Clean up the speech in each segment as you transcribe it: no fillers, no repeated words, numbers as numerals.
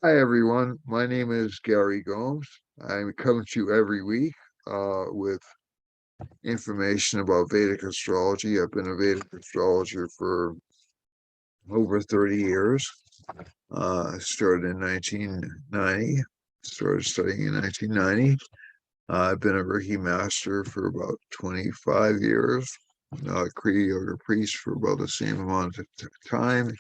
Hi everyone, my name is Gary Gomes. I'm coming to you every week with information about Vedic astrology. I've been a Vedic astrologer for over 30 years. I started in 1990, started studying in 1990. I've been a Reiki master for about 25 years, Kriya Yoga priest for about the same amount of time,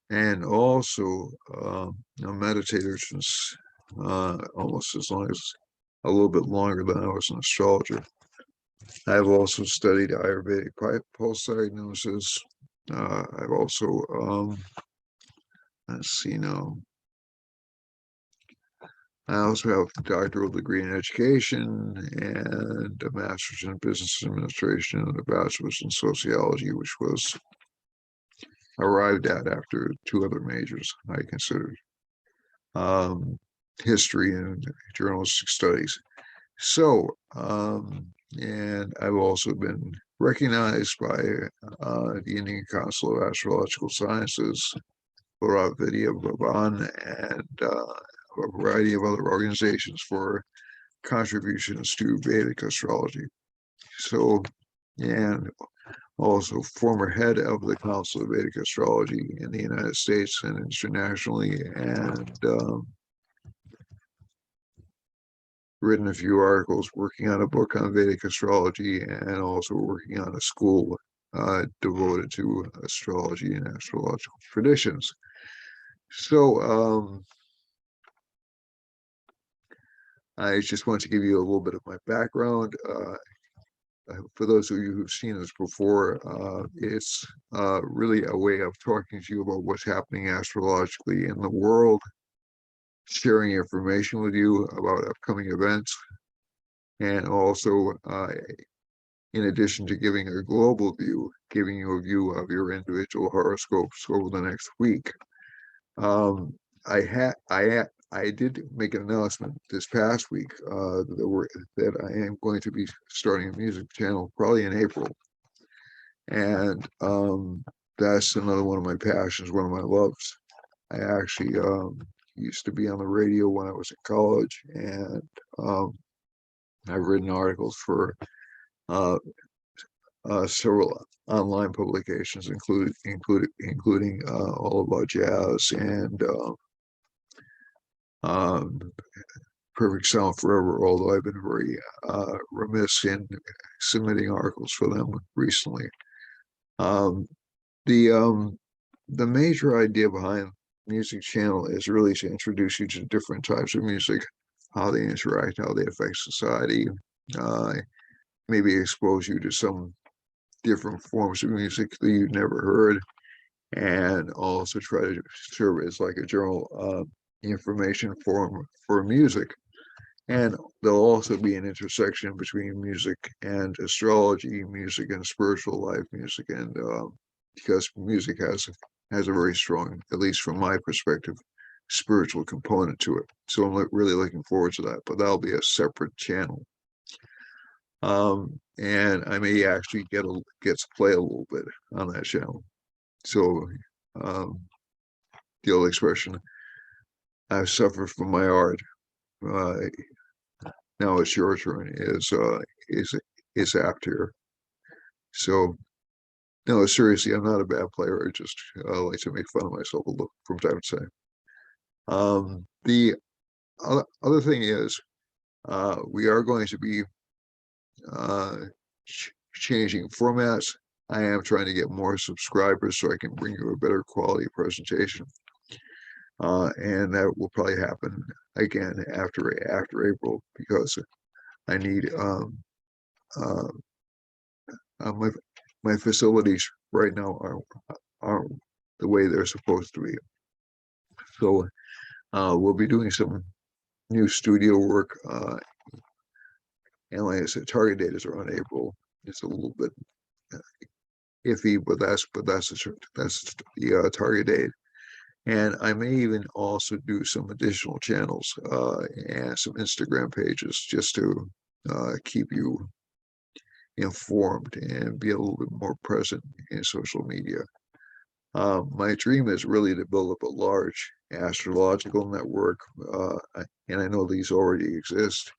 and also a meditator since almost as long as a little bit longer than I was an astrologer. I've also studied Ayurvedic pulse diagnosis. I've also, let's see now, I also have a doctoral degree in education and a master's in business administration and a bachelor's in sociology, which was arrived at after two other majors I considered. History and journalistic studies. So, and I've also been recognized by the Indian Council of Astrological Sciences, Vidya Bhavan, and a variety of other organizations for contributions to Vedic astrology. So, and also former head of the Council of Vedic Astrology in the United States and internationally, and written a few articles, working on a book on Vedic astrology, and also working on a school devoted to astrology and astrological traditions. So I just want to give you a little bit of my background. For those of you who've seen this before, it's really a way of talking to you about what's happening astrologically in the world, sharing information with you about upcoming events, and also in addition to giving a global view, giving you a view of your individual horoscopes over the next week. I did make an announcement this past week that I am going to be starting a music channel probably in April, and that's another one of my passions, one of my loves. I actually used to be on the radio when I was in college, and I've written articles for several online publications, including all about jazz and um, Perfect Sound Forever. Although I've been very remiss in submitting articles for them recently. Um, the um, the major idea behind music channel is really to introduce you to different types of music, how they interact, how they affect society. Uh, Maybe expose you to some different forms of music that you've never heard, and also try to serve as like a general information forum for music. And there'll also be an intersection between music and astrology, music and spiritual life, music and because music has a very strong, at least from my perspective, spiritual component to it. So I'm really looking forward to that. But that'll be a separate channel. And I may actually get to play a little bit on that channel. So the old expression, "I've suffered from my art. Uh, Now it's your turn," is apt here. So no, seriously, I'm not a bad player. I just like to make fun of myself a little from time to time. The other thing is we are going to be uh, changing formats. I am trying to get more subscribers so I can bring you a better quality presentation. And that will probably happen again after April, because I need uh, my facilities right now aren't the way they're supposed to be. So we'll be doing some new studio work, and like I said, target dates are on April. It's a little bit iffy, but that's the target date. And I may even also do some additional channels and some Instagram pages just to keep you informed and be a little bit more present in social media. My dream is really to build up a large astrological network, and I know these already exist,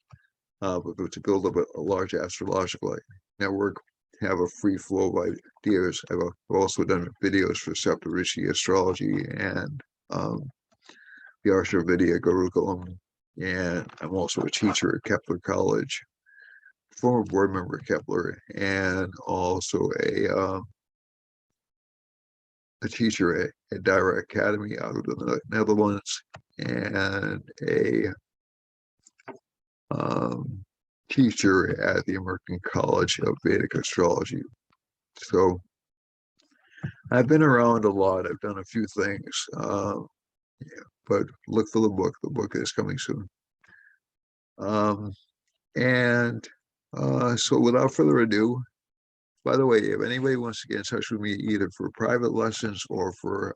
but to build up a large astrological network, have a free flow of ideas. I've also done videos for Sagittarius Astrology and the Astra Vedic Astrology, and I'm also a teacher at Kepler College, former board member at Kepler, and also a teacher at Dyer Academy out of the Netherlands, and a teacher at the American College of Vedic Astrology. So I've been around a lot. I've done a few things, yeah, but look for the book. The book is coming soon. And so without further ado, by the way, if anybody wants to get in touch with me, either for private lessons or for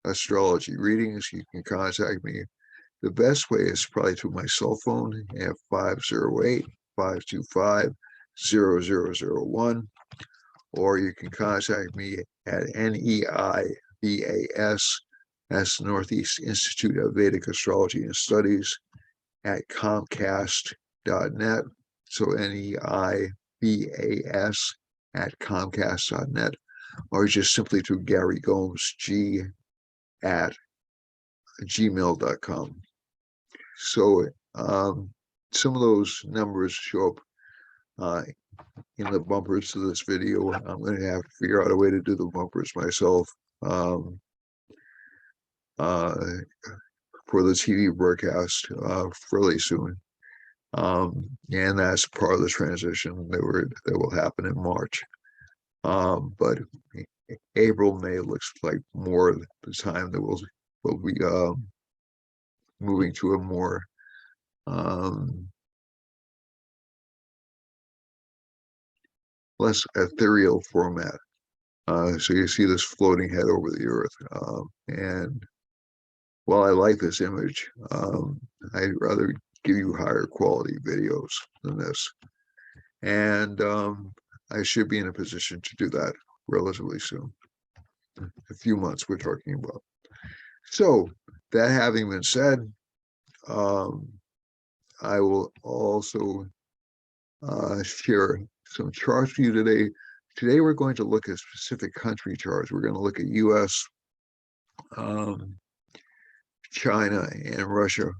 astrology readings, you can contact me. The best way is probably through my cell phone at 508-525-0001, or you can contact me at NEIVAS, that's the Northeast Institute of Vedic Astrology and Studies, at Comcast.net. So NEIVAS at Comcast.net, or just simply to Gary Gomes G at gmail.com. So some of those numbers show up in the bumpers to this video. I'm going to have to figure out a way to do the bumpers myself for the TV broadcast fairly soon. And that's part of the transition that will happen in March. But April, May looks like more the time that we'll be moving to a more less ethereal format. So you see this floating head over the earth. And while I like this image, I'd rather give you higher quality videos than this. And I should be in a position to do that relatively soon. A few months we're talking about. So that having been said, I will also share some charts for you today. Today we're going to look at specific country charts. We're going to look at US, China, and Russia,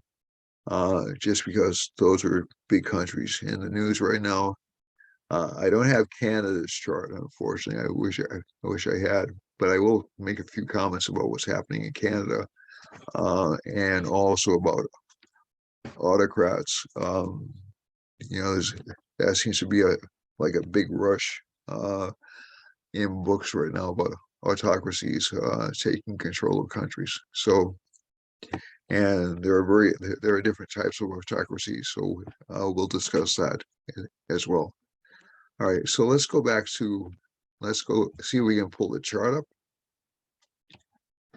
just because those are big countries in the news right now. I don't have Canada's chart, unfortunately. I wish I had, but I will make a few comments about what's happening in Canada, and also about autocrats. You know, that seems to be like a big rush in books right now about autocracies taking control of countries. So, and there are different types of autocracies. So we'll discuss that as well. All right, so let's go see if we can pull the chart up.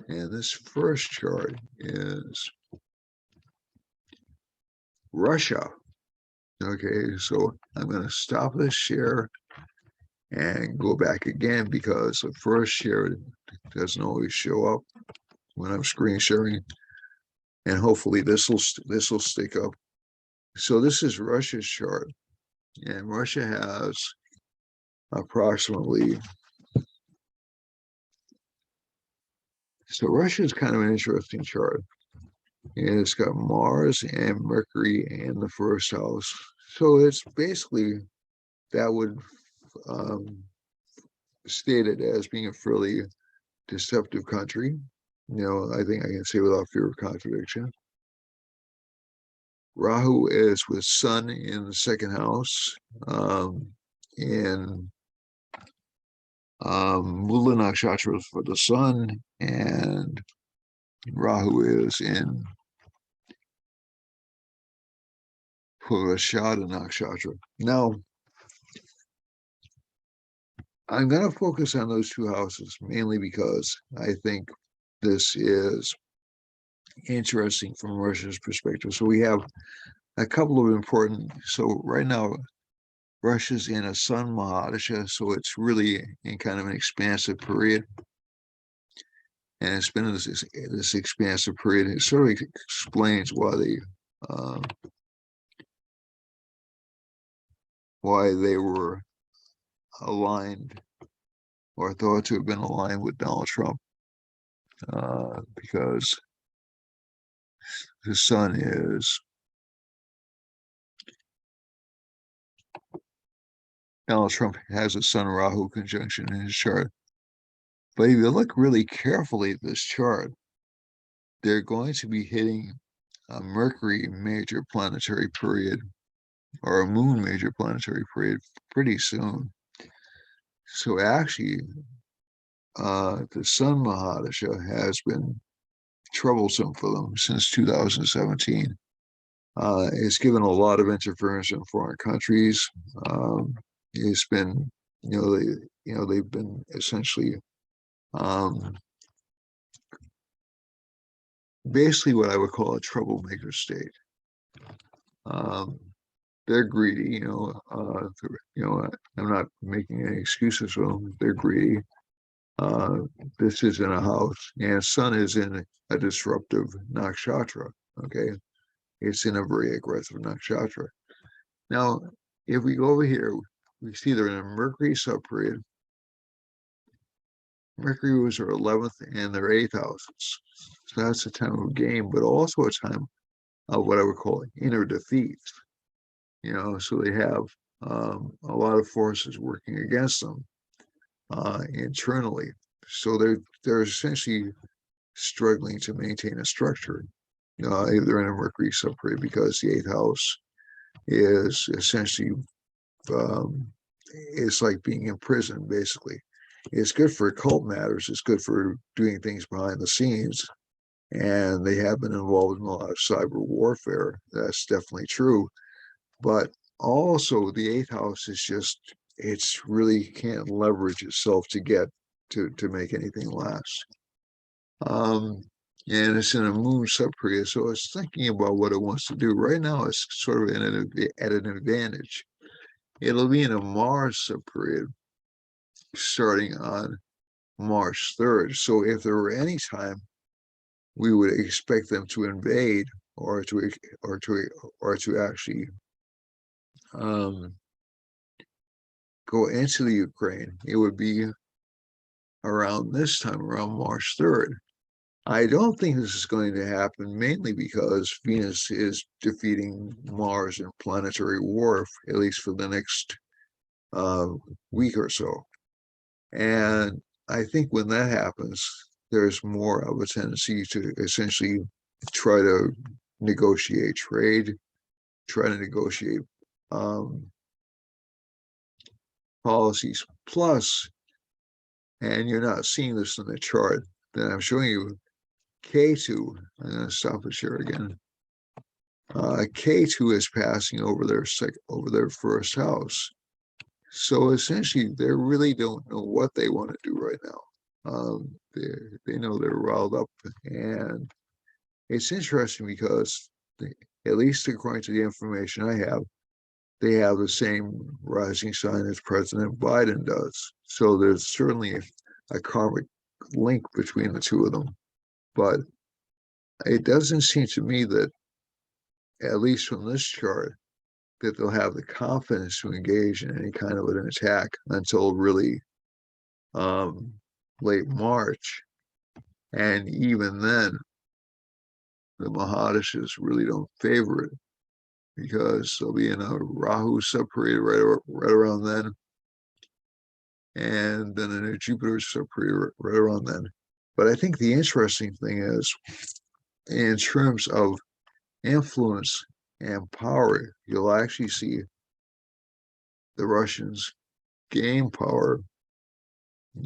And this first chart is Russia. Okay, so I'm going to stop this share and go back again because the first share doesn't always show up when I'm screen sharing, and hopefully this will stick up. So this is Russia's chart, and Russia has approximately. So Russia is kind of an interesting chart. And it's got Mars and Mercury in the first house. So it's basically, that would state it as being a fairly deceptive country. You know, I think I can say without fear of contradiction. Rahu is with Sun in the second house, in Mula Nakshatra for the Sun, and Rahu is in Purashada Nakshatra. Now, I'm going to focus on those two houses mainly because I think this is interesting from Russia's perspective. So we have a couple of important. So right now, Russia's in a Sun Mahadasha, so it's really in kind of an expansive period. and it's been this expansive period. It sort of explains why they were aligned or thought to have been aligned with Donald Trump, because his son is Donald Trump has a Sun Rahu conjunction in his chart. But if you look really carefully at this chart, they're going to be hitting a Mercury major planetary period or a Moon major planetary period pretty soon. So actually, the Sun Mahadasha has been troublesome for them since 2017. It's given a lot of interference in foreign countries. It's been, they've been essentially basically what I would call a troublemaker state. They're greedy, I'm not making any excuses for them. They're greedy. This is in a house, and Sun is in a disruptive nakshatra. Okay, it's in a very aggressive nakshatra. Now, if we go over here, we see they're in a Mercury subperiod. Mercury was their 11th and their 8th houses. So that's a time of game, but also a time of what I would call inner defeat. So they have a lot of forces working against them internally. So they're essentially struggling to maintain a structure. They're in a Mercury subperiod because the 8th house is essentially it's like being in prison, basically. It's good for occult matters. It's good for doing things behind the scenes. And they have been involved in a lot of cyber warfare. That's definitely true. But also the 8th house is just, it's really can't leverage itself to get to make anything last. And it's in a Moon subperiod, so it's thinking about what it wants to do. Right now, it's sort of at an advantage. It'll be in a Mars subperiod starting on March 3rd. So if there were any time we would expect them to invade or to actually go into the Ukraine, it would be around this time, around March 3rd. I don't think this is going to happen, mainly because Venus is defeating Mars in planetary war, at least for the next week or so. And I think when that happens, there's more of a tendency to essentially try to negotiate trade, try to negotiate policies. Plus, and you're not seeing this in the chart that I'm showing you, K2, I'm going to stop the share again. K2 is passing over their first house. So essentially, they really don't know what they want to do right now. They know they're riled up, and it's interesting because at least according to the information I have, they have the same rising sign as President Biden does. So there's certainly a karmic link between the two of them. But it doesn't seem to me that, at least from this chart, that they'll have the confidence to engage in any kind of an attack until really late March. And even then, the Mahadashas really don't favor it because they'll be in a Rahu subperiod right around then, and then in a Jupiter subperiod right around then. But I think the interesting thing is, in terms of influence and power, you'll actually see the Russians gain power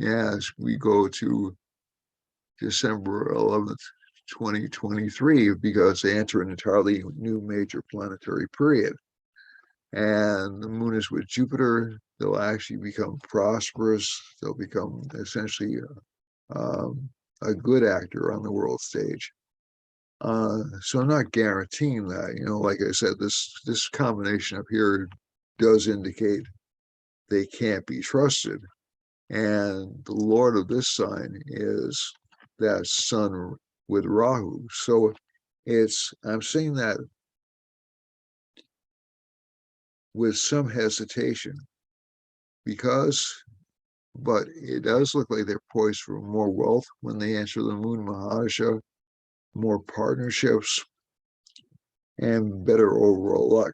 as we go to December 11th, 2023, because they enter an entirely new major planetary period. And the moon is with Jupiter. They'll actually become prosperous. They'll become essentially a good actor on the world stage. So I'm not guaranteeing that. Like I said, this combination up here does indicate they can't be trusted. And the Lord of this sign is that sun with Rahu. So I'm saying that with some hesitation but it does look like they're poised for more wealth when they enter the moon Mahadasha, more partnerships, and better overall luck.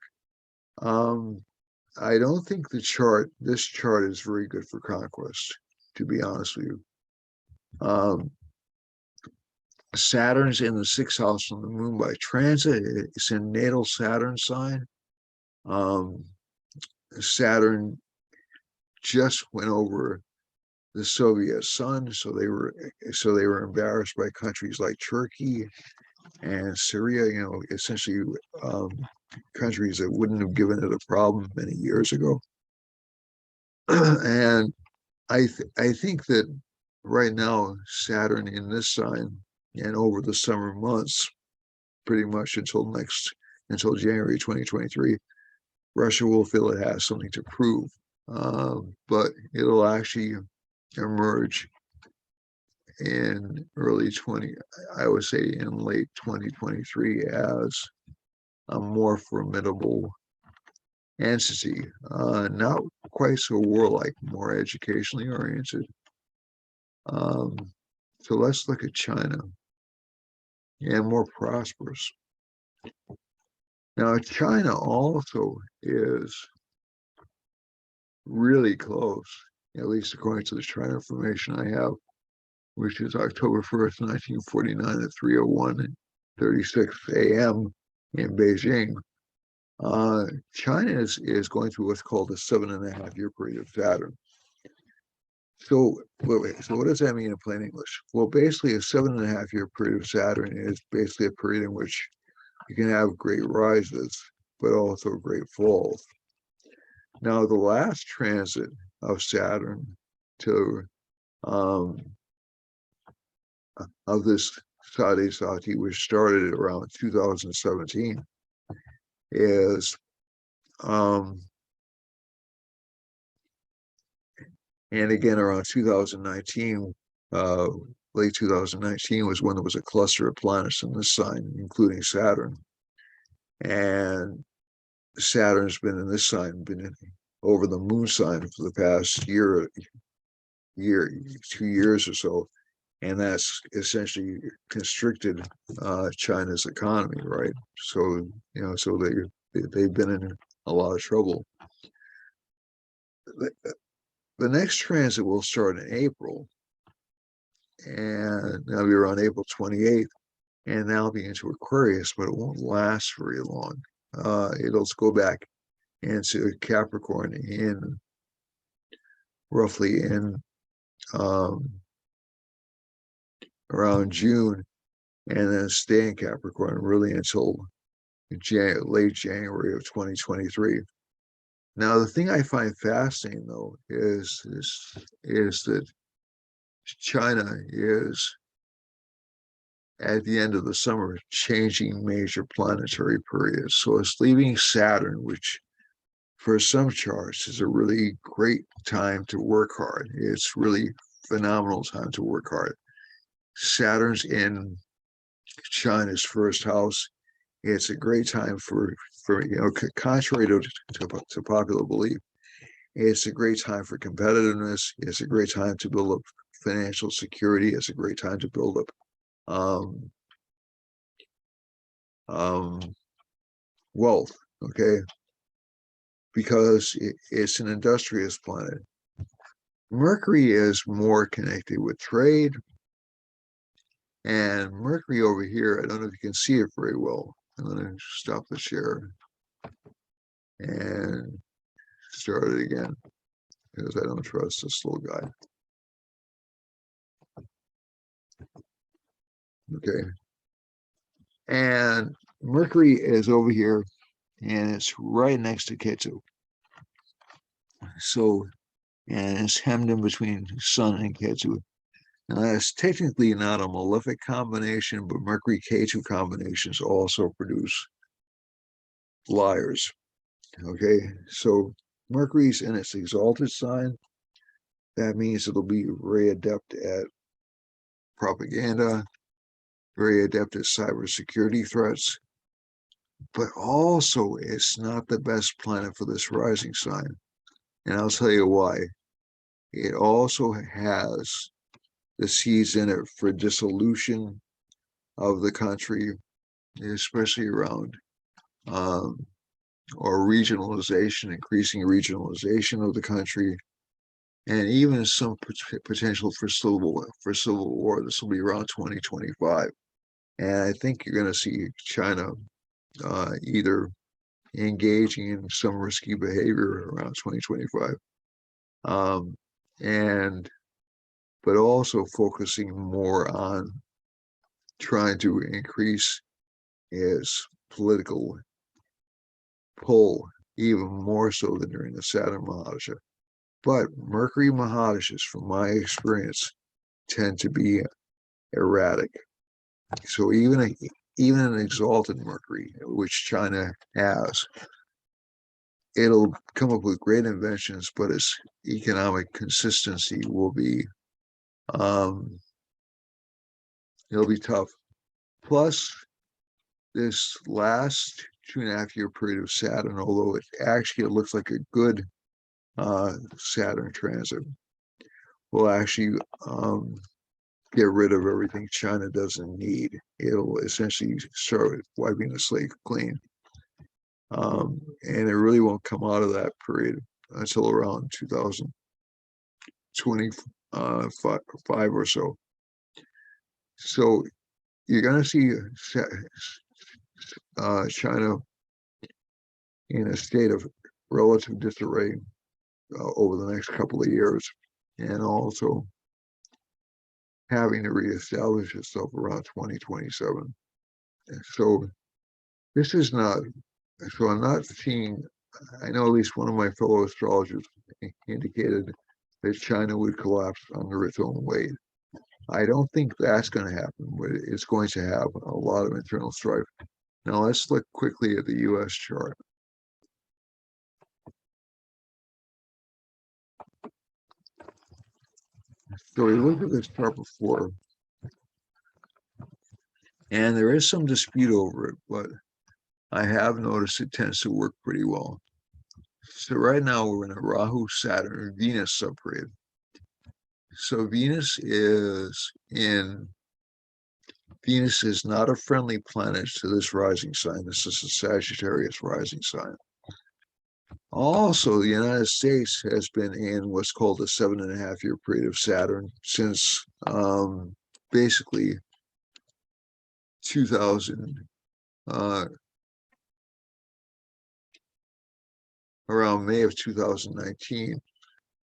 I don't think this chart is very good for conquest, to be honest with you. Saturn's in the sixth house from the moon by transit. It's in natal Saturn sign. Saturn just went over the Soviet sun, so they were embarrassed by countries like Turkey and Syria, essentially countries that wouldn't have given it a problem many years ago. And I think that right now Saturn in this sign and over the summer months, pretty much until January 2023, Russia will feel it has something to prove, but it'll actually emerge in I would say in late 2023 as a more formidable entity, not quite so warlike, more educationally oriented. So let's look at China, and more prosperous. Now, China also is really close, at least according to the China information I have, which is October 1st, 1949 at 3:01 and 36 a.m. in Beijing. China is going through what's called a 7.5-year period of Saturn. So what does that mean in plain English? Well, basically, a 7.5-year period of Saturn is basically a period in which you can have great rises, but also great falls. Now, the last transit of Saturn to of this Sade Sati, which started around 2017, is and again around 2019, late 2019 was when there was a cluster of planets in this sign, including Saturn. And Saturn's been in this sign, over the moon sign for the past 2 years or so, and that's essentially constricted China's economy, right? So so they've been in a lot of trouble. The next transit will start in April, and that'll be around April 28th, and that'll be into Aquarius, but it won't last very long. It'll go back into Capricorn roughly in around June, and then stay in Capricorn really until late January of 2023. Now, the thing I find fascinating, though, is that China is, at the end of the summer, changing major planetary periods. So it's leaving Saturn, which for some charts is a really great time to work hard. It's really phenomenal time to work hard. Saturn's in China's first house. It's a great time for contrary to popular belief, it's a great time for competitiveness. It's a great time to build up financial security. It's a great time to build up wealth, okay? Because it's an industrious planet. Mercury is more connected with trade. And Mercury over here, I don't know if you can see it very well. I'm going to stop the share and start it again because I don't trust this little guy. Okay. And Mercury is over here, and it's right next to Ketu. So, and it's hemmed in between Sun and Ketu. Now, that's technically not a malefic combination, but Mercury-Ketu combinations also produce liars. Okay, so Mercury's in its exalted sign. That means it'll be very adept at propaganda, very adept at cybersecurity threats, but also it's not the best planet for this rising sign. And I'll tell you why. It also has the seeds in it for dissolution of the country, especially around or regionalization, increasing regionalization of the country, and even some potential for civil war. This will be around 2025, and I think you're going to see China either engaging in some risky behavior around 2025, but also focusing more on trying to increase its political pull even more so than during the Saturn Mahadasha. But Mercury Mahadashas, from my experience, tend to be erratic. So even an exalted Mercury, which China has, it'll come up with great inventions, but its economic consistency will be it'll be tough. Plus, this last 2.5 year period of Saturn, although it looks like a good Saturn transit, will actually get rid of everything China doesn't need. It'll essentially start wiping the slate clean. And it really won't come out of that period until around 2025 or so. So you're going to see China in a state of relative disarray over the next couple of years, and also having to reestablish itself around 2027. And so this is not, so I'm not seeing, I know at least one of my fellow astrologers indicated that China would collapse under its own weight. I don't think that's going to happen, but it's going to have a lot of internal strife. Now let's look quickly at the US chart. So we looked at this chart before, and there is some dispute over it, but I have noticed it tends to work pretty well. So right now we're in a Rahu, Saturn, Venus subperiod. So Venus is not a friendly planet to this rising sign. This is a Sagittarius rising sign. Also, the United States has been in what's called a 7.5 year period of Saturn since basically 2000, around May of 2019,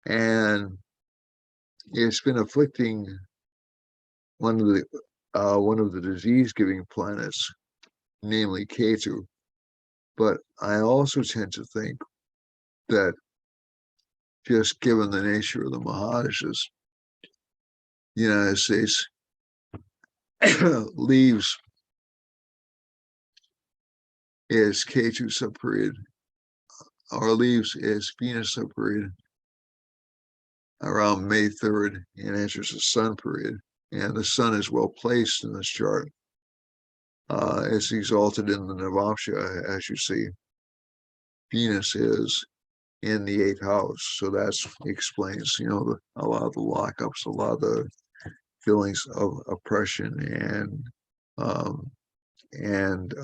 and it's been afflicting one of the disease-giving planets, namely Ketu. But I also tend to think that just given the nature of the Mahadashas, the United States leaves its Ketu subperiod, or leaves its Venus subperiod around May 3rd and enters the Sun period. And the Sun is well placed in this chart. It's exalted in the Navamsha, as you see. Venus is in the 8th house, so that explains, a lot of the lockups, a lot of the feelings of oppression and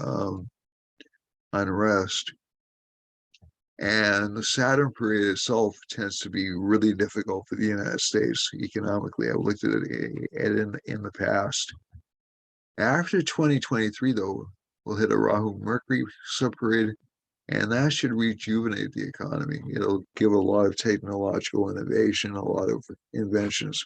unrest. And the Saturn period itself tends to be really difficult for the United States economically. I've looked at it in the past. After 2023, though, we'll hit a Rahu Mercury subperiod, and that should rejuvenate the economy. It'll give a lot of technological innovation, a lot of inventions.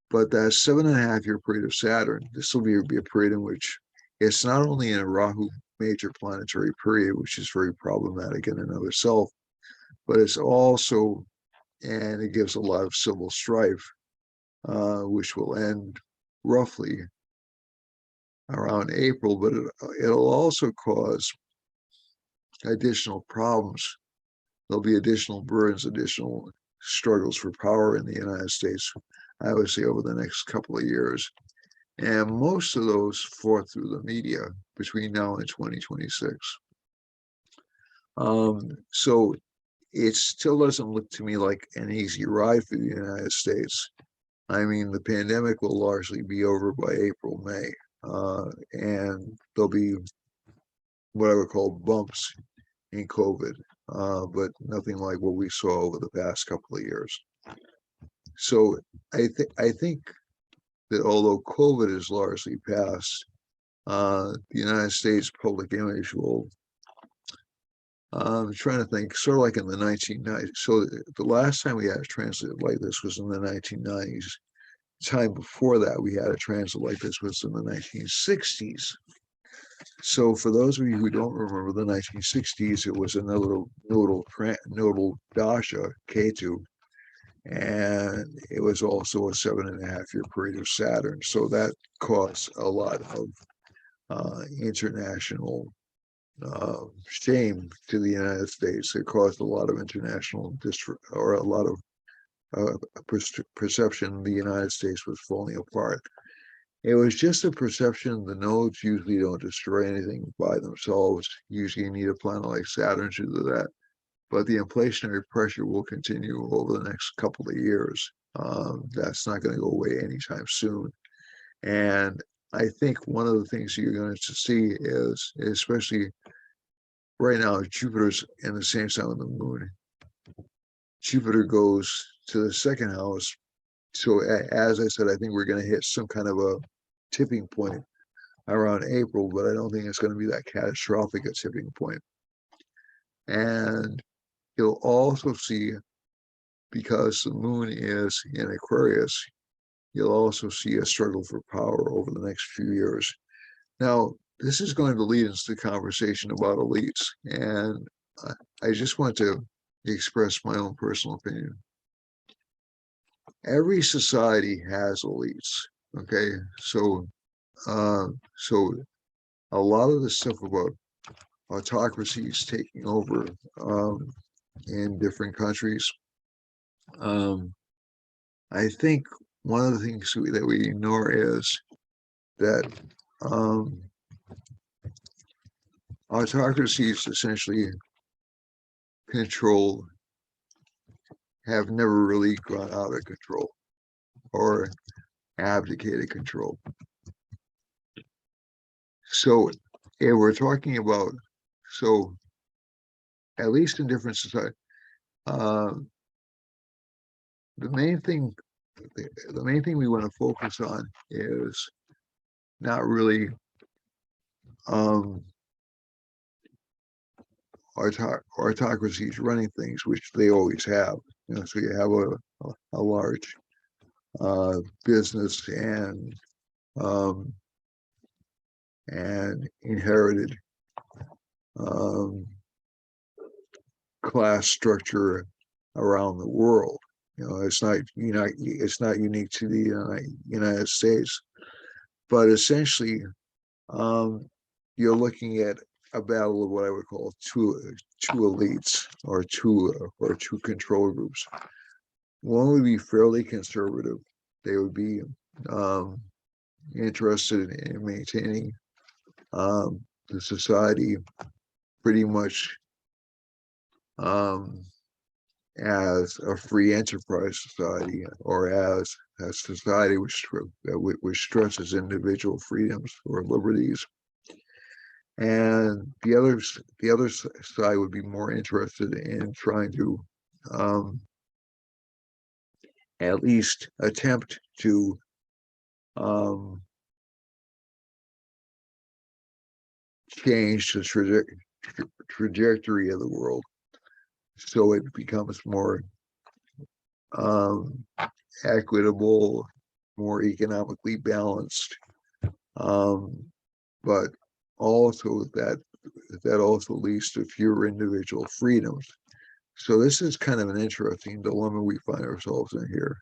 But that 7.5 year period of Saturn, this will be a period in which it's not only in a Rahu major planetary period, which is very problematic in and of itself, but it's also, and it gives a lot of civil strife, which will end roughly around April, but it'll also cause additional problems. There'll be additional burdens, additional struggles for power in the United States, I would say, over the next couple of years. And most of those fought through the media between now and 2026. So it still doesn't look to me like an easy ride for the United States. I mean, the pandemic will largely be over by April, May, and there'll be what I would call bumps in COVID, but nothing like what we saw over the past couple of years. So I think that although COVID is largely past, the United States public image will. I'm trying to think, sort of like in the 1990s. So the last time we had a transit like this was in the 1990s. The time before that, we had a transit like this was in the 1960s. So for those of you who don't remember the 1960s, it was another nodal dasha, Ketu, and it was also a 7.5 year period of Saturn. So that caused a lot of international shame to the United States. It caused a lot of international or a lot of perception the United States was falling apart. It was just a perception. The nodes usually don't destroy anything by themselves. Usually you need a planet like Saturn to do that. But the inflationary pressure will continue over the next couple of years. That's not going to go away anytime soon. And I think one of the things you're going to see is, especially right now, Jupiter's in the same sign with the moon. Jupiter goes to the second house. So as I said, I think we're going to hit some kind of a tipping point around April, but I don't think it's going to be that catastrophic a tipping point. And you'll also see, because the moon is in Aquarius, you'll also see a struggle for power over the next few years. Now, this is going to lead us to the conversation about elites, and I just want to express my own personal opinion. Every society has elites, okay? So a lot of the stuff about autocracies taking over in different countries, I think one of the things that we ignore is that autocracies essentially have never really gone out of control or abdicated control. So if we're talking about, so at least in different societies, the main thing we want to focus on is not really autocracies running things, which they always have. So you have a large business and inherited class structure around the world. It's not unique to the United States, but essentially, you're looking at a battle of what I would call two elites or two control groups. One would be fairly conservative. They would be interested in maintaining the society pretty much as a free enterprise society, or as a society which stresses individual freedoms or liberties. And the other side would be more interested in trying to at least attempt to change the trajectory of the world so it becomes more equitable, more economically balanced, but also that also leads to fewer individual freedoms. So this is kind of an interesting dilemma we find ourselves in here.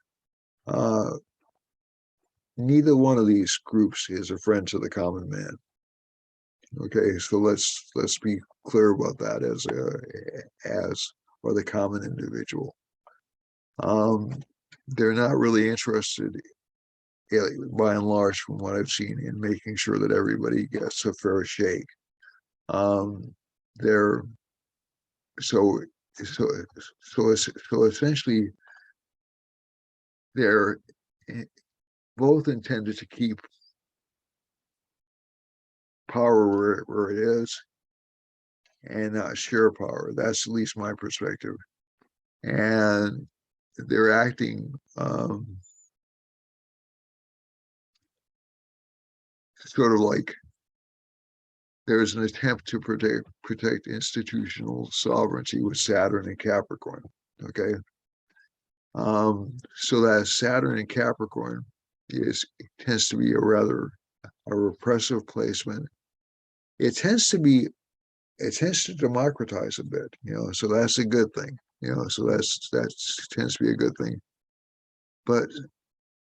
Neither one of these groups is a friend to the common man. Okay, so let's be clear about that or the common individual. They're not really interested by and large, from what I've seen, in making sure that everybody gets a fair shake. They're so so so essentially they're both intended to keep power where it is and not share power. That's at least my perspective. And they're acting sort of like there's an attempt to protect institutional sovereignty with Saturn and Capricorn. Okay. So that Saturn and Capricorn tends to be a repressive placement. It tends to democratize a bit, so that's a good thing, so that tends to be a good thing. But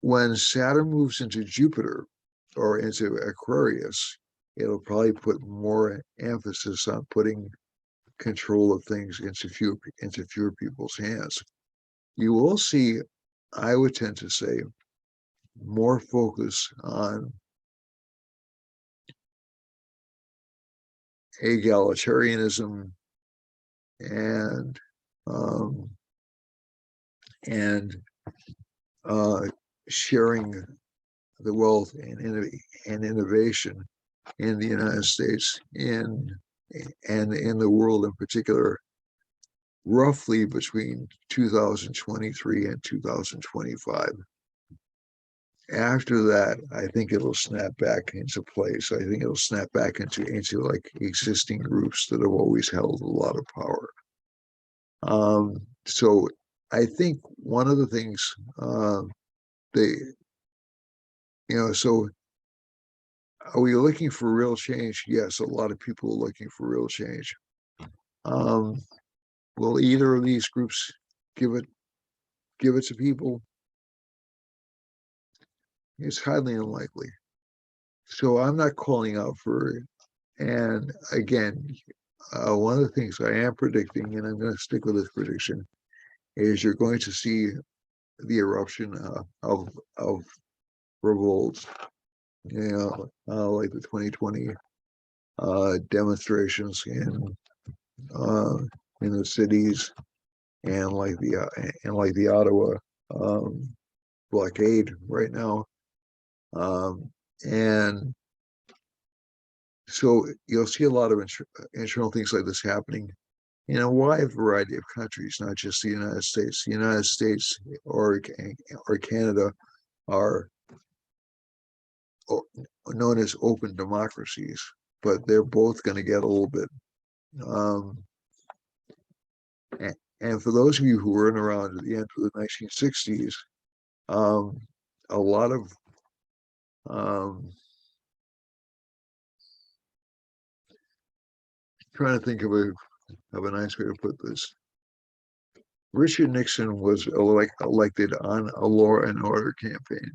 when Saturn moves into Jupiter or into Aquarius, it'll probably put more emphasis on putting control of things into fewer people's hands. You will see, I would tend to say, more focus on egalitarianism and um, and sharing the wealth and innovation in the United States and in the world in particular, roughly between 2023 and 2025. After that, I think it'll snap back into place. I think it'll snap back into like existing groups that have always held a lot of power. So I think one of the things they, so are we looking for real change? Yes, a lot of people are looking for real change. Will either of these groups give it to people? It's highly unlikely. So I'm not calling out for it. And again, one of the things I am predicting, and I'm going to stick with this prediction, is you're going to see the eruption of revolts, like the 2020 demonstrations in the cities, and like the Ottawa blockade right now, and so you'll see a lot of internal things like this happening in a wide variety of countries, not just the United States. The United States or Canada are known as open democracies, but they're both going to get a little bit. And for those of you who weren't around at the end of the 1960s, a lot of trying to think of a nice way to put this. Richard Nixon was elected on a law and order campaign.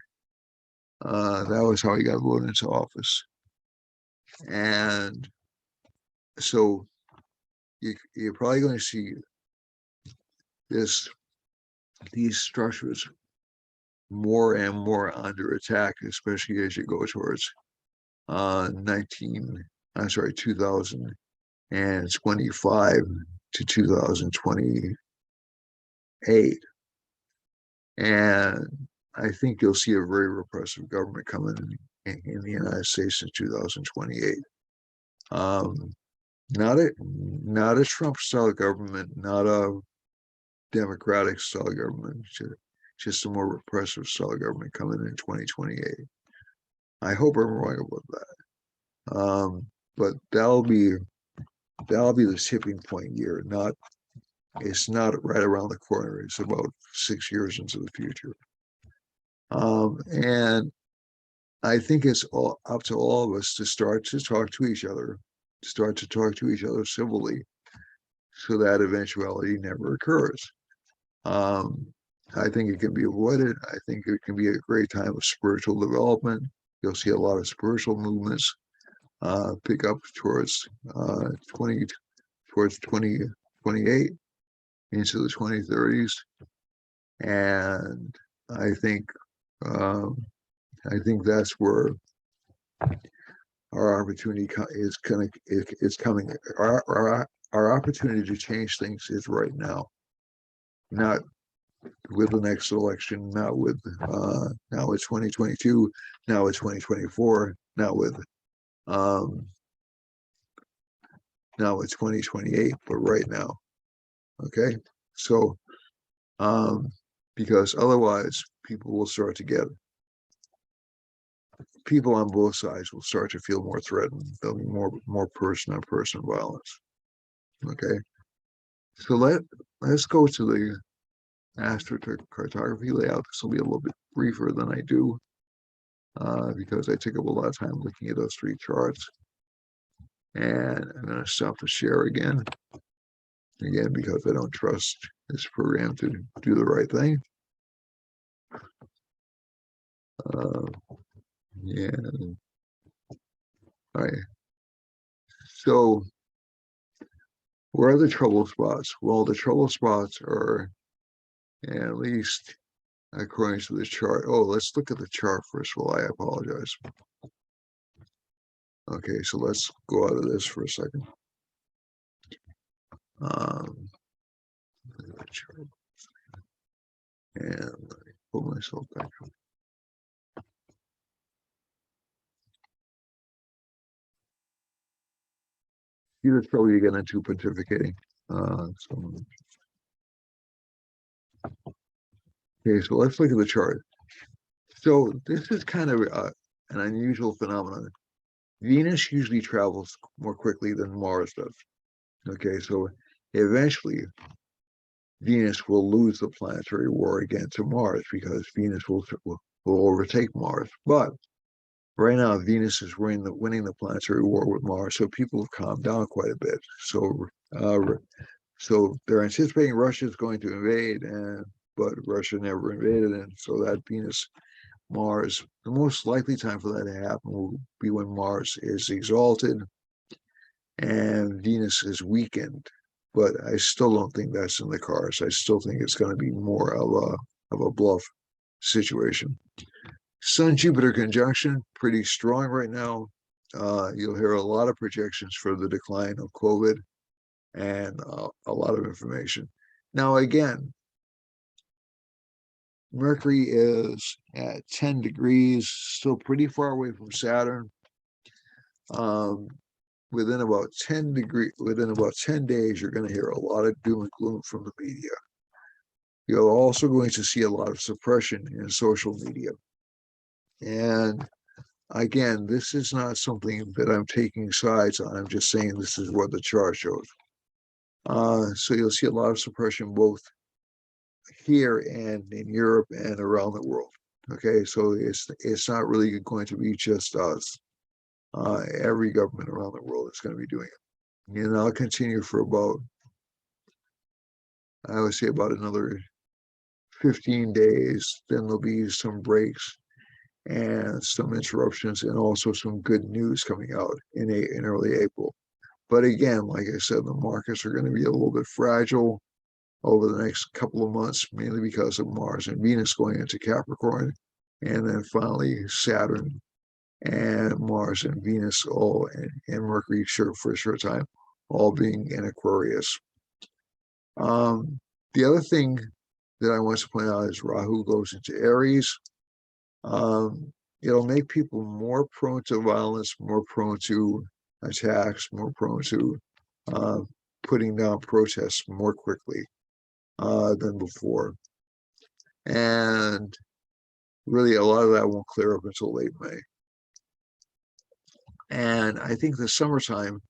That was how he got voted into office. And so you're probably going to see these structures more and more under attack, especially as you go towards 2025 to 2028. And I think you'll see a very repressive government coming in the United States in 2028. Not a Trump style government, not a Democratic style government, just a more repressive style government coming in 2028. I hope I'm wrong about that. But that'll be the tipping point year. It's not right around the corner. It's about 6 years into the future. And I think it's all up to all of us to start to talk to each other civilly, so that eventuality never occurs. I think it can be avoided. I think it can be a great time of spiritual development. You'll see a lot of spiritual movements pick up towards 2028 into the 2030s. And I think I think that's where our opportunity is coming. Our opportunity to change things is right now, not with the next election, not with now it's 2022, now it's 2024, not with now it's 2028, but right now. Okay, so because otherwise people will start to get people on both sides will start to feel more threatened. There'll be more person on person violence. Okay, so let's go to the astrocartography layout. This will be a little bit briefer than I do because I take up a lot of time looking at those three charts. And I'm going to stop the share again because I don't trust this program to do the right thing. Yeah. All right. So where are the trouble spots? Well, the trouble spots are, at least according to the chart. Oh, let's look at the chart first of all. I apologize. Okay, so let's go out of this for a second. The chart. And let me pull myself back up. See the trouble you get into pontificating. Okay, so let's look at the chart. So this is kind of an unusual phenomenon. Venus usually travels more quickly than Mars does. Okay, so eventually Venus will lose the planetary war again to Mars because Venus will overtake Mars. But right now, Venus is winning the planetary war with Mars, so people have calmed down quite a bit. So they're anticipating Russia is going to invade, but Russia never invaded, and so that Venus Mars, the most likely time for that to happen will be when Mars is exalted and Venus is weakened. But I still don't think that's in the cards. I still think it's going to be more of a bluff situation. Sun-Jupiter conjunction, pretty strong right now. You'll hear a lot of projections for the decline of COVID and a lot of information. Now, again, Mercury is at 10 degrees, still pretty far away from Saturn. Within about 10 days, you're going to hear a lot of doom and gloom from the media. You're also going to see a lot of suppression in social media. And again, this is not something that I'm taking sides on. I'm just saying this is what the chart shows. So you'll see a lot of suppression both here and in Europe and around the world. Okay, so it's not really going to be just us. Every government around the world is going to be doing it. And I'll continue for about, I would say about another 15 days. Then there'll be some breaks and some interruptions and also some good news coming out in early April. But again, like I said, the markets are going to be a little bit fragile over the next couple of months, mainly because of Mars and Venus going into Capricorn, and then finally Saturn and Mars and Venus all and Mercury for a short time, all being in Aquarius. The other thing that I want to point out is Rahu goes into Aries. It'll make people more prone to violence, more prone to attacks, more prone to putting down protests more quickly than before. And really, a lot of that won't clear up until late May. And I think the summertime,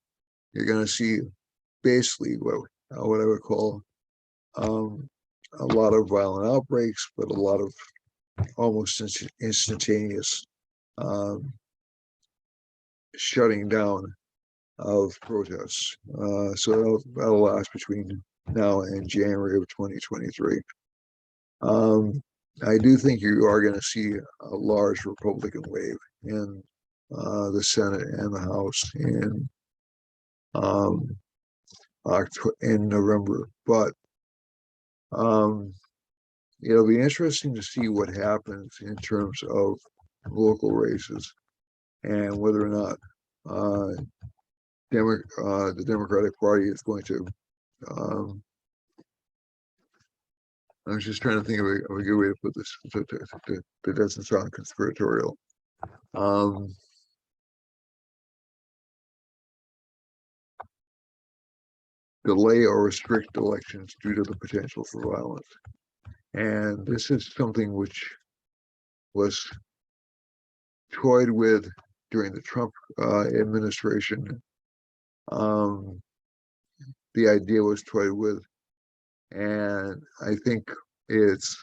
you're going to see basically what I would call a lot of violent outbreaks, but a lot of almost instantaneous shutting down of protests. So that'll last between now and January of 2023. I do think you are going to see a large Republican wave in the Senate and the House in November, but it'll be interesting to see what happens in terms of local races, and whether or not the Democratic Party is going to. I was just trying to think of a good way to put this that doesn't sound conspiratorial. Delay or restrict elections due to the potential for violence. And this is something which was toyed with during the Trump administration. The idea was toyed with, and I think it's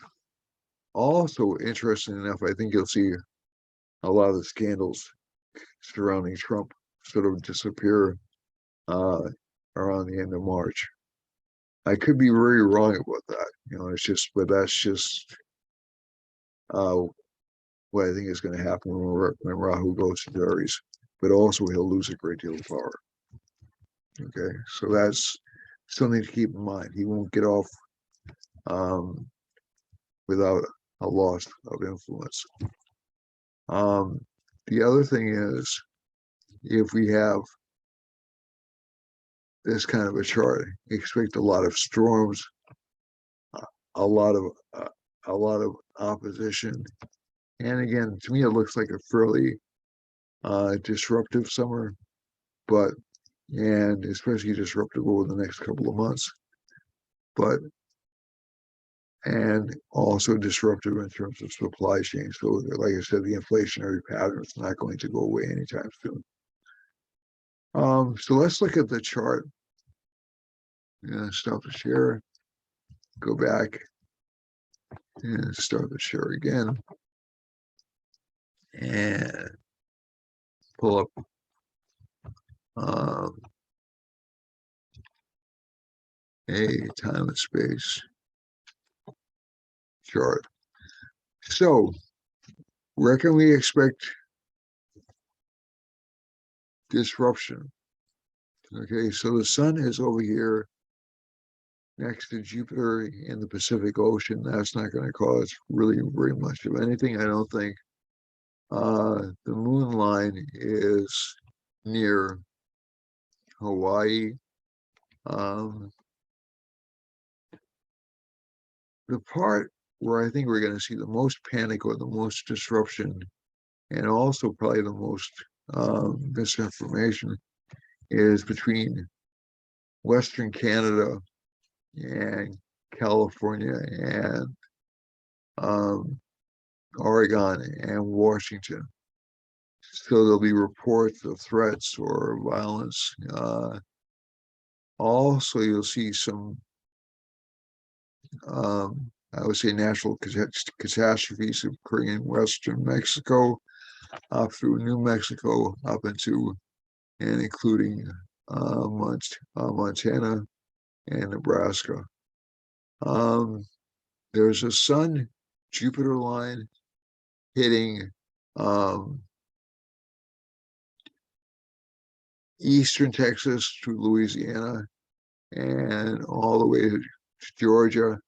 also interesting enough. I think you'll see a lot of the scandals surrounding Trump sort of disappear around the end of March. I could be very wrong about that. It's just, but that's just what I think is going to happen when Rahu goes to Aries. But also, he'll lose a great deal of power. Okay, so that's something to keep in mind. He won't get off without a loss of influence. The other thing is, if we have this kind of a chart, expect a lot of storms, a lot of opposition, and again, to me, it looks like a fairly disruptive summer, and especially disruptive over the next couple of months, and also disruptive in terms of supply chain. So, like I said, the inflationary pattern is not going to go away anytime soon. So let's look at the chart. Stop the share, go back, and start the share again, and pull up a time and space chart. So where can we expect disruption? Okay, so the sun is over here next to Jupiter in the Pacific Ocean. That's not going to cause really very much of anything, I don't think. The moon line is near Hawaii. The part where I think we're going to see the most panic or the most disruption, and also probably the most misinformation, is between Western Canada and California and Oregon and Washington. So there'll be reports of threats or violence. Also, you'll see some, I would say, natural catastrophes occurring in Western Mexico, up through New Mexico, up into and including Montana and Nebraska. There's a Sun-Jupiter line hitting eastern Texas to Louisiana and all the way to Georgia.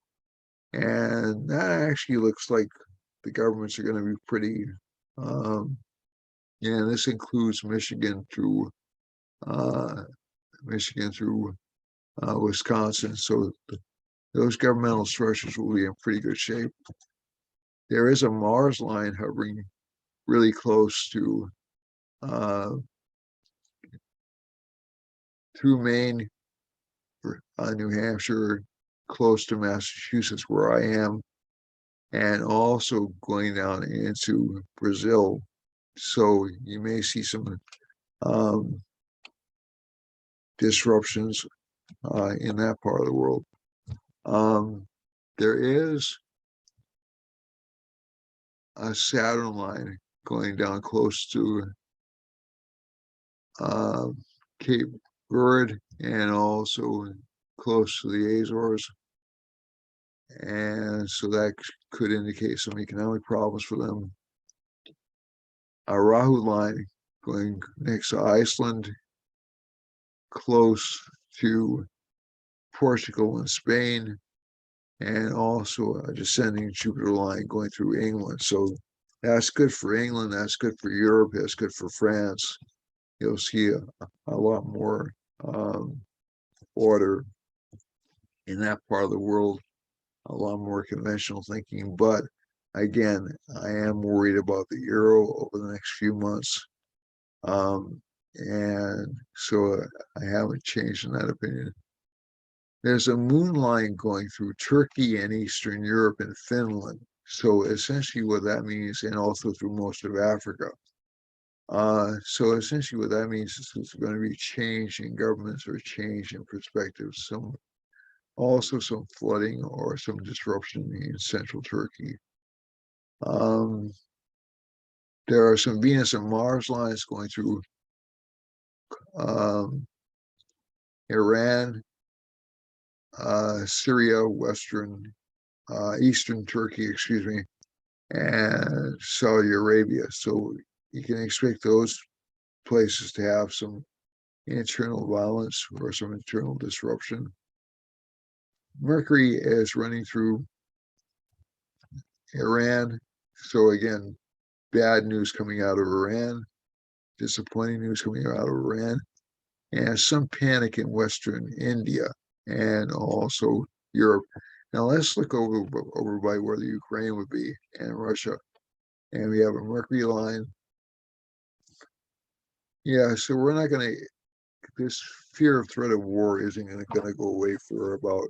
And that actually looks like the governments are going to be pretty, and this includes Michigan through Wisconsin. So those governmental structures will be in pretty good shape. There is a Mars line hovering really close to through Maine, New Hampshire, close to Massachusetts, where I am, and also going down into Brazil. So you may see some disruptions in that part of the world. There is a Saturn line going down close to Cape Verde and also close to the Azores. And so that could indicate some economic problems for them. A Rahu line going next to Iceland, close to Portugal and Spain, and also a descending Jupiter line going through England. So That's good for England. That's good for Europe. That's good for France. You'll see a lot more order in that part of the world, a lot more conventional thinking. But again, I am worried about the euro over the next few months. And so I haven't changed in that opinion. There's a moon line going through Turkey and Eastern Europe and Finland. So essentially what that means, and also through most of Africa. So essentially what that means is there's going to be change in governments or change in perspectives. Also some flooding or some disruption in central Turkey. There are some Venus and Mars lines going through Iran, Syria, Eastern Turkey, excuse me, and Saudi Arabia. So you can expect those places to have some internal violence or some internal disruption. Mercury is running through Iran. So again, bad news coming out of Iran, disappointing news coming out of Iran, and some panic in Western India and also Europe. Now let's look over by where the Ukraine would be and Russia. And we have a Mercury line. Yeah, so we're not going to, this fear of threat of war isn't going to go away for about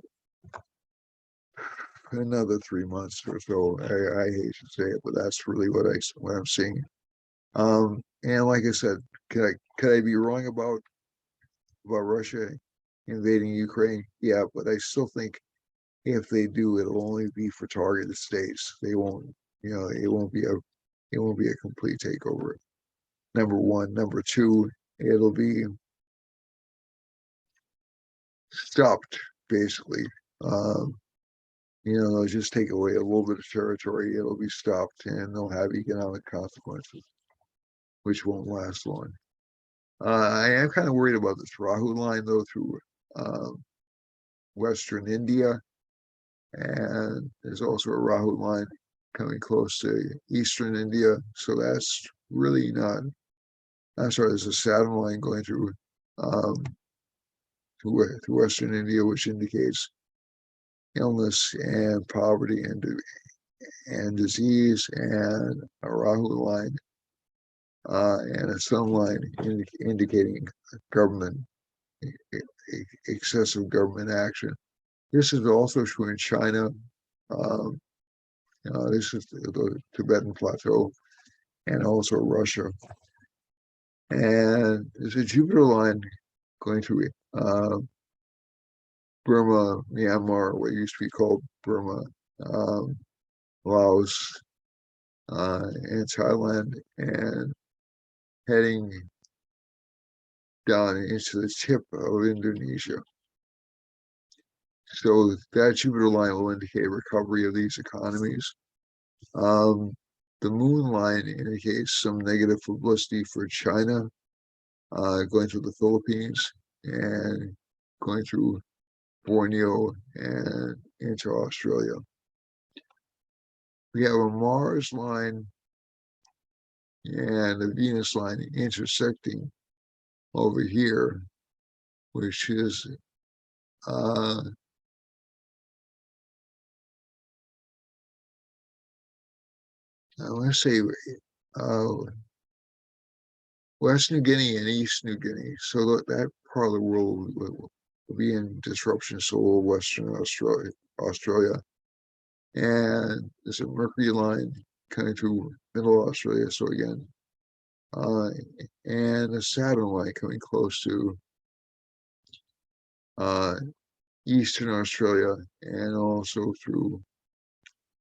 another 3 months or so. I hate to say it, but that's really what I'm seeing. And like I said, could I be wrong about Russia invading Ukraine? Yeah, but I still think if they do, it'll only be for targeted states. They won't, it won't be a complete takeover. Number one. Number two, it'll be stopped basically. They'll just take away a little bit of territory. It'll be stopped, and they'll have economic consequences, which won't last long. I am kind of worried about this Rahu line though through Western India, and there's also a Rahu line coming close to Eastern India. So that's really not. I'm sorry, there's a Saturn line going through to Western India, which indicates illness and poverty and disease, and a Rahu line and a Sun line indicating government excessive government action. This is also true in China. This is the Tibetan Plateau and also Russia. And there's a Jupiter line going through Burma, Myanmar, what used to be called Burma, Laos, and Thailand, and heading down into the tip of Indonesia. So that Jupiter line will indicate recovery of these economies. The moon line indicates some negative publicity for China, going through the Philippines and going through Borneo and into Australia. We have a Mars line and a Venus line intersecting over here, which is I want to say West New Guinea and East New Guinea. So that part of the world will be in disruption. So will Western Australia. And there's a Mercury line coming through Middle Australia. So again, and a Saturn line coming close to Eastern Australia, and also through,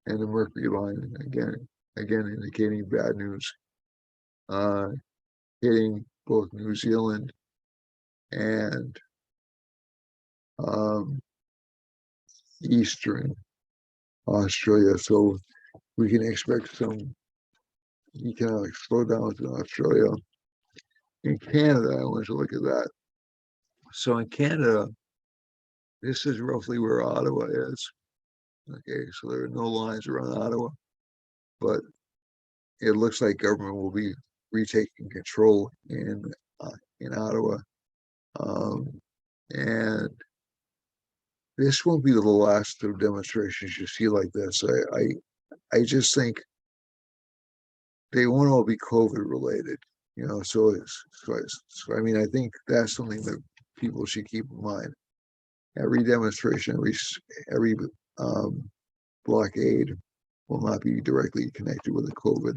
and the Mercury line again indicating bad news, hitting both New Zealand and Eastern Australia. So we can expect some economic slowdowns in Australia. In Canada, I want to look at that. So in Canada, this is roughly where Ottawa is. Okay, so there are no lines around Ottawa, but it looks like government will be retaking control in Ottawa, and this won't be the last of demonstrations you see like this. I just think they won't all be COVID related, you know. So I mean, I think that's something that people should keep in mind. Every demonstration, every um, blockade will not be directly connected with the COVID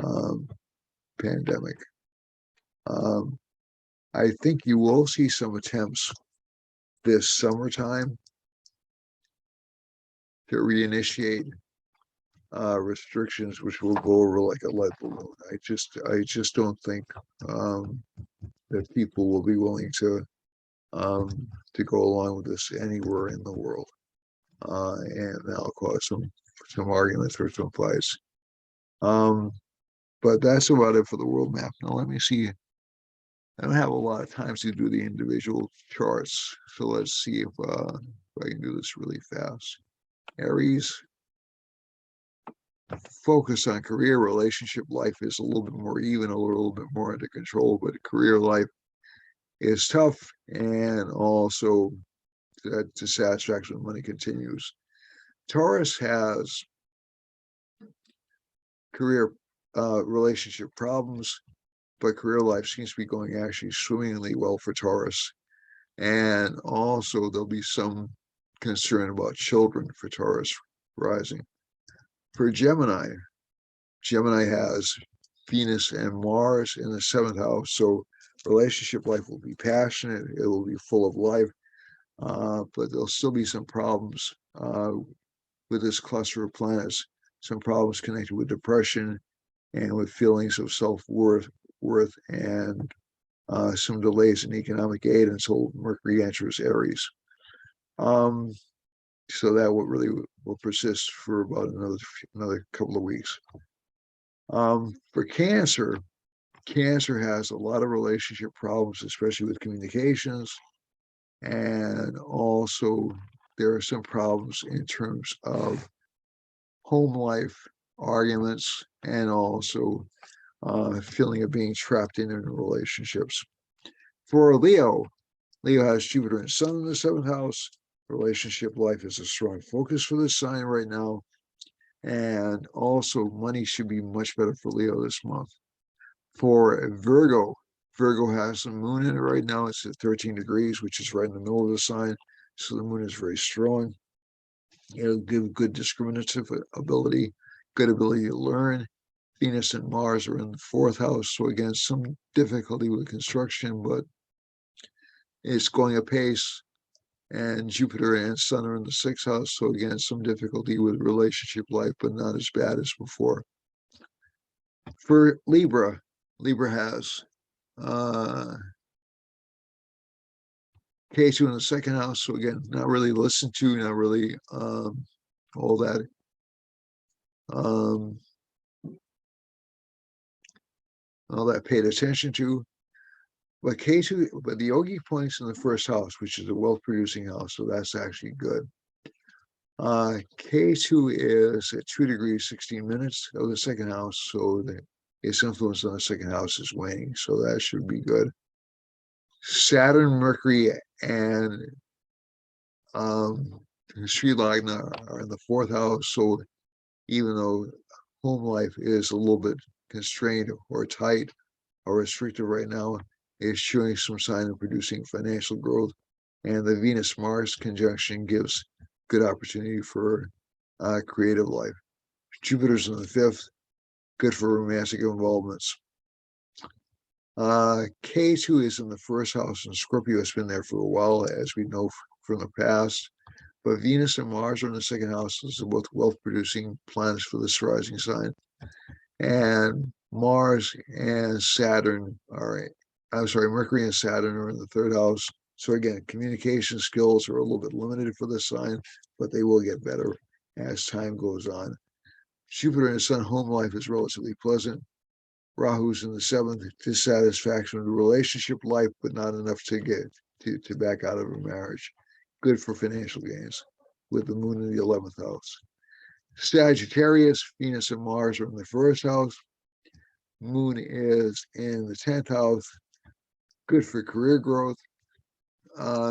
um, pandemic. Um, I think you will see some attempts this summertime to reinitiate restrictions, which will go over like a lead balloon. I just don't think um, that people will be willing um, to go along with this anywhere in the world, and that'll cause some arguments or some fights. But that's about it for the world map. Now let me see. I don't have a lot of time to do the individual charts, so let's see if I can do this really fast. Aries, focus on career, relationship life is a little bit more even, a little bit more under control, but career life is tough, and also that dissatisfaction with money continues. Taurus has career relationship problems, but career life seems to be going actually swimmingly well for Taurus. And also there'll be some concern about children for Taurus rising. For Gemini, Gemini has Venus and Mars in the seventh house, so relationship life will be passionate, it will be full of life, but there'll still be some problems with this cluster of planets, some problems connected with depression and with feelings of self-worth, and some delays in economic aid until Mercury enters Aries. So that will persist for about another couple of weeks. For Cancer, Cancer has a lot of relationship problems, especially with communications, and also there are some problems in terms of home life, arguments, and also feeling of being trapped in relationships. For Leo, Leo has Jupiter and Sun in the seventh house. Relationship life is a strong focus for this sign right now. And also money should be much better for Leo this month. For Virgo, Virgo has the moon in it right now. It's at 13 degrees, which is right in the middle of the sign. So the moon is very strong. It'll give good discriminative ability, good ability to learn. Venus and Mars are in the fourth house. So again, some difficulty with construction, but it's going apace. And Jupiter and Sun are in the sixth house. So again, some difficulty with relationship life, but not as bad as before. For Libra, Libra has K2 in the second house. So again, not really listened to, not really all that paid attention to. But K2, but the yogi points in the first house, which is a wealth producing house, so that's actually good. K2 is at 2 degrees 16 minutes of the second house, so its influence on the second house is waning, so that should be good. Saturn, Mercury, and Sri Lagna are in the fourth house, so even though home life is a little bit constrained or tight or restricted right now, is showing some sign of producing financial growth. And the Venus-Mars conjunction gives good opportunity for creative life. Jupiter's in the fifth, good for romantic involvements. K2 is in the first house, and Scorpio has been there for a while, as we know from the past. But Venus and Mars are in the second house. Those are both wealth-producing planets for this rising sign. And Mars and Saturn Mercury and Saturn are in the third house. So again, communication skills are a little bit limited for this sign, but they will get better as time goes on. Jupiter and Sun home life is relatively pleasant. Rahu's in the seventh, dissatisfaction with the relationship life, but not enough to get to back out of a marriage. Good for financial gains with the moon in the 11th house. Sagittarius, Venus and Mars are in the first house. Moon is in the 10th house, good for career growth.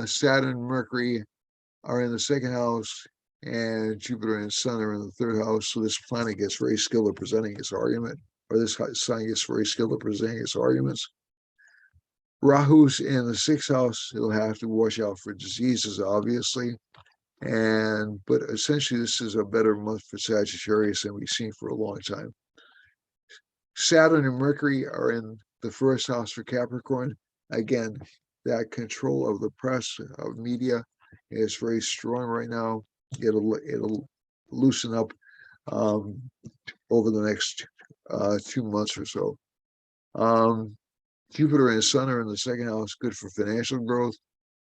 Saturn and Mercury are in the second house, and Jupiter and Sun are in the third house. So this planet gets very skilled at presenting its argument, or this sign gets very skilled at presenting its arguments. Rahu's in the sixth house. He'll have to watch out for diseases, obviously. But essentially, this is a better month for Sagittarius than we've seen for a long time. Saturn and Mercury are in the first house for Capricorn. Again, that control of the press, of media, is very strong right now. It'll loosen up over the next 2 months or so. Jupiter and Sun are in the second house, good for financial growth.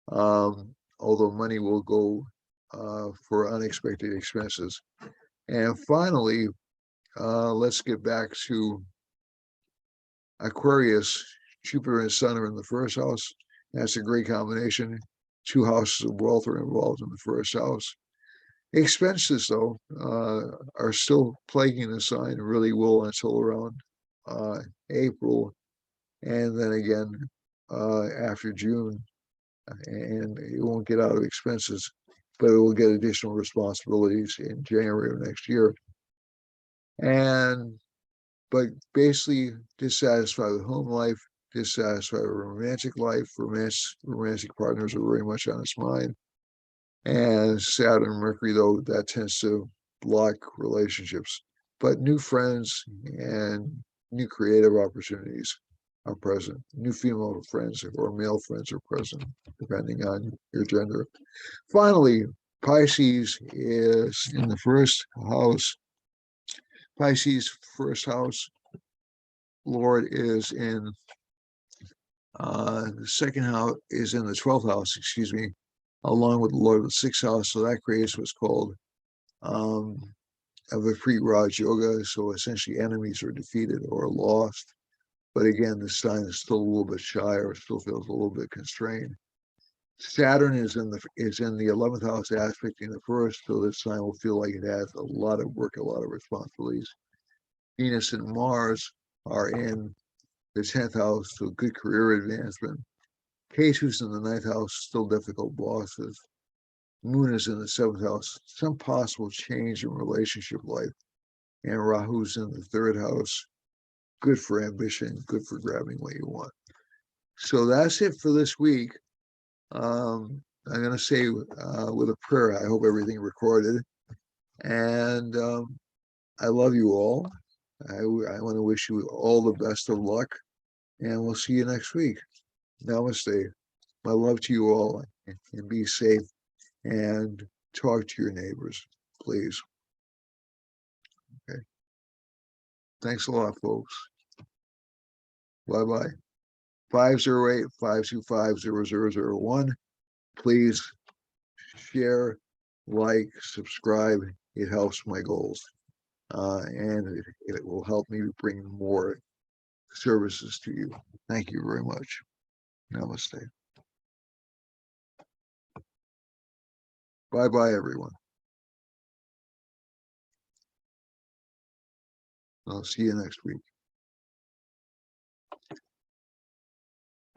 Although money will go for unexpected expenses. And finally, let's get back to Aquarius. Jupiter and Sun are in the first house. That's a great combination. 2 houses of wealth are involved in the first house. Expenses, though, are still plaguing the sign, really will until around April, and then again after June. And it won't get out of expenses, but it will get additional responsibilities in January of next year. But basically dissatisfied with home life, dissatisfied with romantic life. Romantic partners are very much on its mind. And Saturn and Mercury, though, that tends to block relationships. But new friends and new creative opportunities are present. New female friends or male friends are present, depending on your gender. Finally, Pisces is in the first house. Pisces, first house, Lord is in the second house, is in the 12th house, excuse me, along with the Lord of the sixth house. So that creates what's called a Viprit Raj Yoga. So essentially enemies are defeated or lost. But again, this sign is still a little bit shy, or still feels a little bit constrained. Saturn is in the 11th house, aspecting the first, so this sign will feel like it has a lot of work, a lot of responsibilities. Venus and Mars are in the 10th house, so good career advancement. Ketu's in the 9th house, still difficult bosses. Moon is in the 7th house, some possible change in relationship life. And Rahu's in the 3rd house, good for ambition, good for grabbing what you want. So that's it for this week. I'm going to say with a prayer, I hope everything recorded. And I love you all. I want to wish you all the best of luck. And we'll see you next week. Namaste. My love to you all. And be safe. And talk to your neighbors, please. Okay. Thanks a lot, folks. Bye-bye. 508-525-0001. Please share, like, subscribe. It helps my goals. And it will help me bring more services to you. Thank you very much. Namaste. Bye-bye, everyone. I'll see you next week.